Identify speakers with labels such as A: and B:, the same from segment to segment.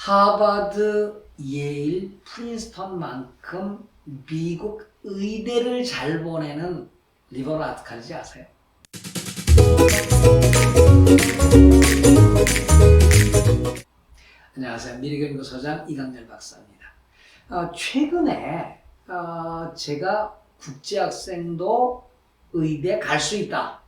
A: 하버드, 예일, 프린스턴만큼 미국 의대를 잘 보내는 리버럴 아트 칼리지 아세요? 안녕하세요. 미래경고소장 이강렬 박사입니다. 최근에 제가 국제학생도 의대 갈 수 있다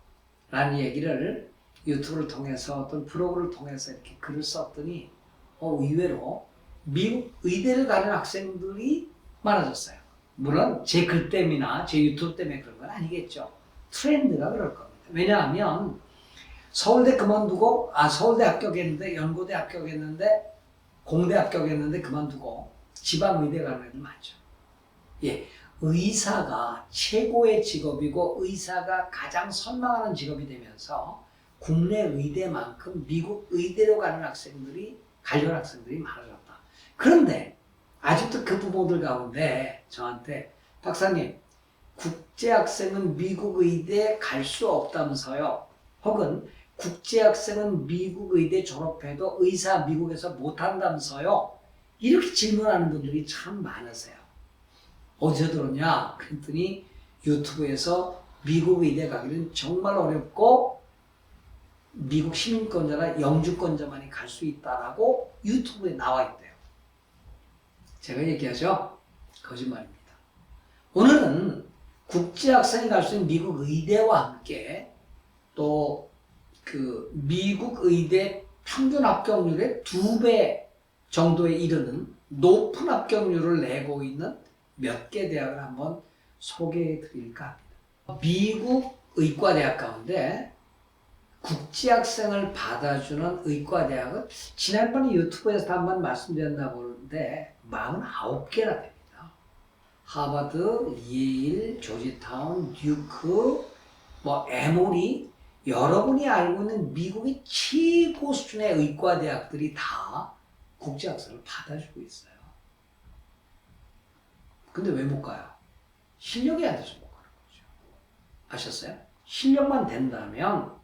A: 라는 얘기를 유튜브를 통해서 어떤 블로그를 통해서 이렇게 글을 썼더니 의외로 미국 의대를 가는 학생들이 많아졌어요. 물론 제 글 때문이나 제 유튜브 때문에 그런 건 아니겠죠. 트렌드가 그럴 겁니다. 왜냐하면 서울대 그만두고 서울대 합격했는데 연고대 합격했는데 공대 합격했는데 그만두고 지방의대 가는 애들 많죠. 예, 의사가 최고의 직업이고 의사가 가장 선망하는 직업이 되면서 국내 의대만큼 미국 의대로 가는 학생들이 관련 학생들이 많아졌다. 그런데 아직도 그 부모들 가운데 저한테 박사님 국제학생은 미국 의대 갈 수 없다면서요. 혹은 국제학생은 미국 의대 졸업해도 의사 미국에서 못한다면서요. 이렇게 질문하는 분들이 참 많으세요. 어디서 들었냐? 그랬더니 유튜브에서 미국 의대 가기는 정말 어렵고 미국 시민권자나 영주권자만이 갈 수 있다라고 유튜브에 나와 있대요. 제가 얘기하죠? 거짓말입니다. 오늘은 국제학생이 갈 수 있는 미국 의대와 함께 또 그 미국 의대 평균 합격률의 2배 정도에 이르는 높은 합격률을 내고 있는 몇 개 대학을 한번 소개해 드릴까 합니다. 미국 의과대학 가운데 국제학생을 받아주는 의과대학은 지난번에 유튜브에서 한번 말씀드렸나 보는데 49개나 됩니다. 하버드, 예일, 조지타운, 듀크, 에모리, 여러분이 알고 있는 미국의 최고 수준의 의과대학들이 다 국제학생을 받아주고 있어요. 근데 왜 못 가요? 실력이 안 돼서 못 가는 거죠. 아셨어요? 실력만 된다면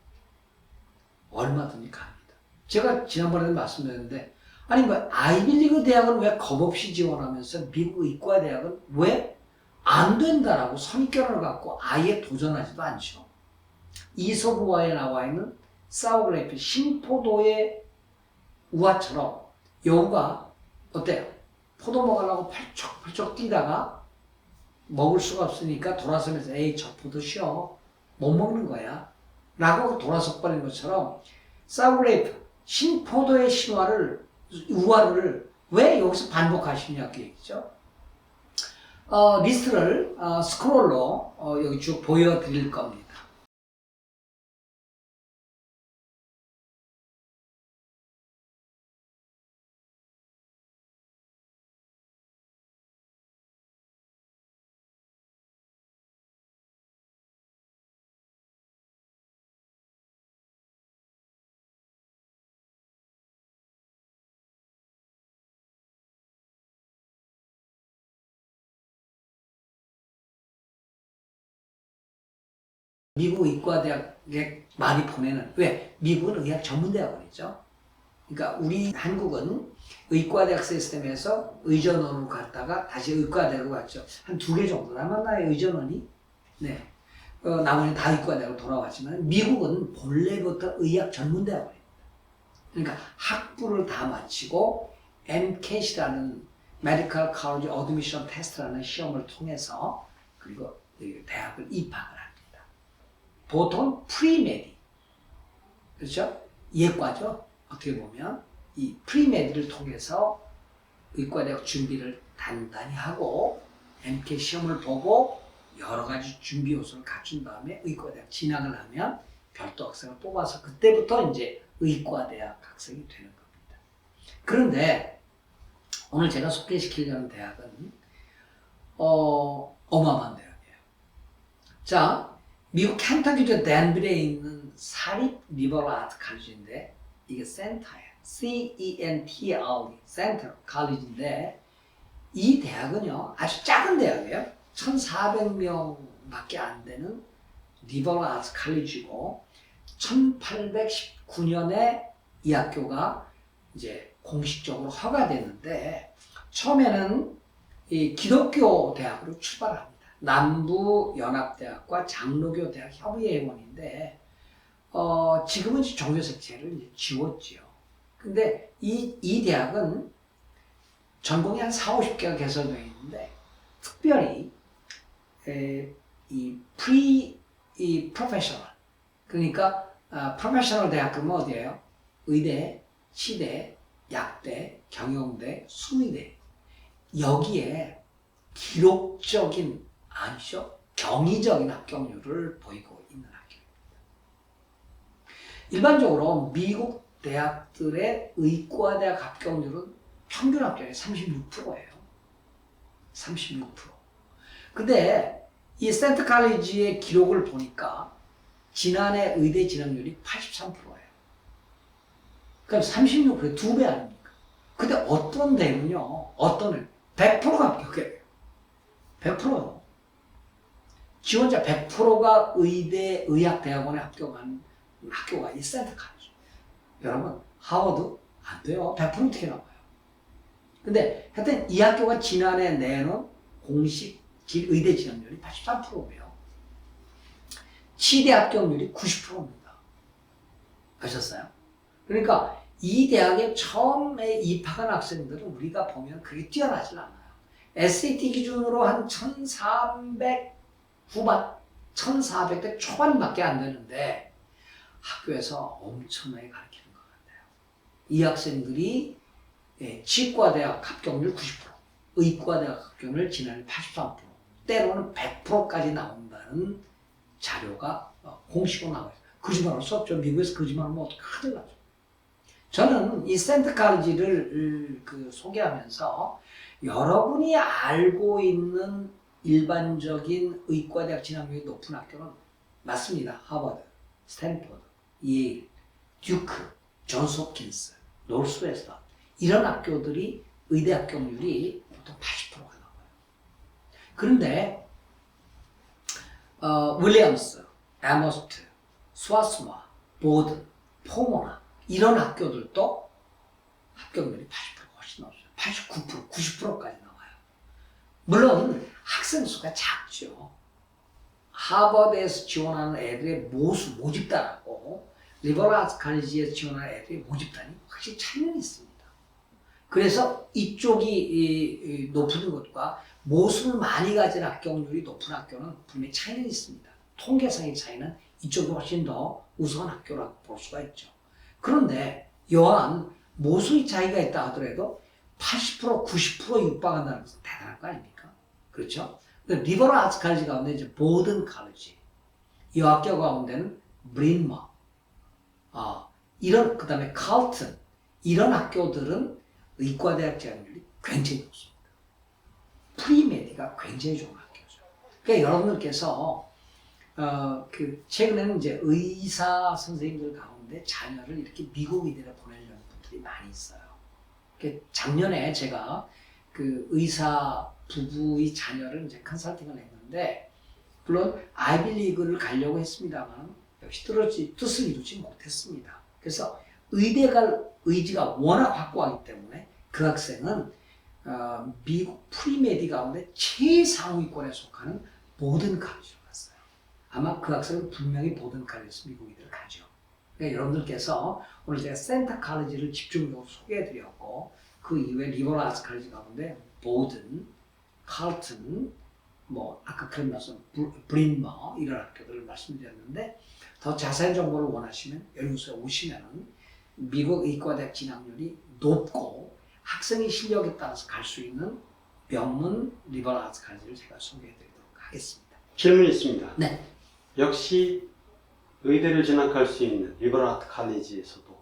A: 얼마든지 갑니다. 제가 지난번에도 말씀드렸는데 아이비리그 대학은 왜 겁없이 지원하면서 미국 의과대학은 왜 안 된다라고 선입견을 갖고 아예 도전하지도 않죠. 이솝우화에 나와 있는 사우그레이프 심포도의 우화처럼 여우가 어때요? 포도 먹으려고 펄쩍펄쩍 뛰다가 먹을 수가 없으니까 돌아서면서 에이 저 포도 쉬어 못 먹는 거야 라고 돌아서 버린 것처럼 사우그레이프 심포도의 우화를 왜 여기서 반복하시냐 그 얘기죠. 리스트를 스크롤로 여기 쭉 보여드릴 겁니다. 미국 의과대학에 많이 보내는, 왜? 미국은 의학 전문대학원이죠. 그러니까 우리 한국은 의과대학 시스템에서 의전원으로 갔다가 다시 의과대학으로 갔죠. 한 2개 정도 남았나요, 의전원이? 네. 나머지는 다 의과대학으로 돌아왔지만 미국은 본래부터 의학 전문대학원입니다. 그러니까 학부를 다 마치고 MCAT이라는 Medical College Admission Test라는 시험을 통해서 그리고 대학을 입학을 합니다. 보통 프리메디, 그렇죠? 예과죠. 어떻게 보면 이 프리메디를 통해서 의과대학 준비를 단단히 하고 MCAT 시험을 보고 여러 가지 준비 요소를 갖춘 다음에 의과대학 진학을 하면 별도 학생을 뽑아서 그때부터 이제 의과대학 학생이 되는 겁니다. 그런데 오늘 제가 소개시키려는 대학은 어마어마한 대학이에요. 자, 미국 켄터키주 댄빌에 있는 사립 리버럴 아트 칼리지인데 이게 센터예요. CENTR, 센터 칼리지인데 이 대학은요 아주 작은 대학이에요. 1,400명밖에 안 되는 리버럴 아트 칼리지고 1819년에 이 학교가 이제 공식적으로 허가됐는데 처음에는 이 기독교 대학으로 출발합니다. 남부연합대학과 장로교대학 협의회원인데 지금은 종교색채를 이제 지웠지요. 근데 이 대학은 전공이 한 4, 50개가 개설되어 있는데 특별히 이 프로페셔널 그러니까 프로페셔널 대학 그러면 어디예요? 의대, 치대, 약대, 경영대, 수의대 여기에 기록적인 아니죠? 경이적인 합격률을 보이고 있는 학교입니다. 일반적으로 미국 대학들의 의과대학 합격률은 평균 합격이 36%예요. 36%. 근데 이 센트 칼리지의 기록을 보니까 지난해 의대 진학률이 83%예요. 그럼 36%, 2배 아닙니까? 근데 어떤 대는요, 어떤 100%가 합격해요. 100%요. 지원자 100%가 의대, 의학대학원에 합격한 학교가 이 센트 칼리지. 여러분, 하워드 안 돼요. 100% 어떻게 나와요? 근데 하여튼 이 학교가 지난해 내놓은 공식 의대 진학률이 83%고요. 치대 합격률이 90%입니다. 아셨어요? 그러니까 이 대학에 처음에 입학한 학생들은 우리가 보면 그게 뛰어나질 않아요. SAT 기준으로 한 1300 후반, 1400대 초반밖에 안 되는데 학교에서 엄청나게 가르치는 것 같아요. 이 학생들이 치과대학 합격률 90%, 의과대학 합격률 지난해 83%, 때로는 100%까지 나온다는 자료가 공식으로 나와요. 거짓말할 수 없죠. 미국에서 거짓말하면 어떻게 큰일 나죠. 저는 이 센트 칼리지를 소개하면서 여러분이 알고 있는 일반적인 의과대학 진학률이 높은 학교는 맞습니다. 하버드, 스탠포드, 예일, 듀크, 존스 홉킨스, 노스웨스턴 이런 학교들이 의대 합격률이 보통 80%가 나와요. 그런데 윌리엄스, 애머스트, 스와스마, 보든, 포모나 이런 학교들도 합격률이 80%가 훨씬 높아요. 89%, 90%까지 나와요. 물론 학생 수가 작죠. 하버드에서 지원하는 애들의 모집단하고 리버럴 아츠 칼리지에서 지원하는 애들의 모집단이 확실히 차이는 있습니다. 그래서 이쪽이 높은 것과 모수를 많이 가진 합격률이 높은 학교는 분명히 차이는 있습니다. 통계상의 차이는 이쪽이 훨씬 더 우수한 학교라고 볼 수가 있죠. 그런데 여한 모수의 차이가 있다 하더라도 80%, 90% 육박한다는 것은 대단한 거 아닙니까? 그렇죠? 리버럴 아츠 칼리지 가운데 이제 보든 칼리지, 이 학교 가운데는 브린머, 그 다음에 칼튼, 이런 학교들은 의과대학 진학률이 굉장히 높습니다. 프리메디가 굉장히 좋은 학교죠. 그러니까 여러분들께서 최근에는 이제 의사 선생님들 가운데 자녀를 이렇게 미국 의대에 보내려는 분들이 많이 있어요. 작년에 제가 그 의사 부부의 자녀를 이제 컨설팅을 했는데, 물론 아이비리그를 가려고 했습니다만 역시 뜻을 이루지 못했습니다. 그래서 의대 갈 의지가 워낙 확고하기 때문에 그 학생은 미국 프리메디 가운데 최상위권에 속하는 보든 칼리지로 갔어요. 아마 그 학생은 분명히 보든 칼리지에서 미국 의대를 가죠. 그러니까 여러분들께서 오늘 제가 센터 칼리지를 집중적으로 소개해드렸고, 그 이후에 리버럴 아츠 칼리지 가운데 보든, 칼튼, 아까 그런 말씀 브린머 이런 학교들을 말씀드렸는데, 더 자세한 정보를 원하시면 연구소에 오시면 미국 의과대학 진학률이 높고 학생의 실력에 따라서 갈 수 있는 명문 리버럴 아츠 칼리지를 제가 소개해드리도록 하겠습니다.
B: 질문이 있습니다.
A: 네.
B: 역시 의대를 진학할 수 있는 리버럴 아트 칼리지에서도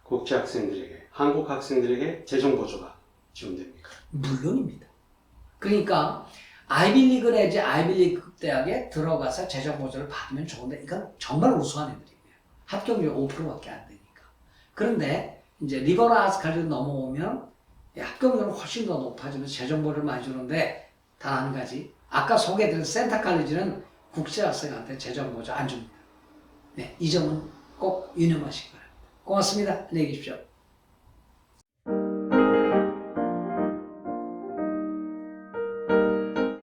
B: 국제 학생들에게, 한국 학생들에게 재정 보조가 지원됩니까?
A: 물론입니다. 그러니까 아이비리그 내지 아이비리그 대학에 들어가서 재정 보조를 받으면 좋은데, 이건 정말 우수한 애들이에요. 합격률 5%밖에 안 되니까. 그런데 이제 리버럴 아츠 칼리지 넘어오면 합격률은 훨씬 더 높아지면서 재정 보조를 많이 주는데, 단 한 가지, 아까 소개해드린 센터 칼리지는 국제 학생한테 재정 보조 안 줍니다. 네, 이 점은 꼭 유념하시기 바랍니다. 고맙습니다. 안녕히 계십시오.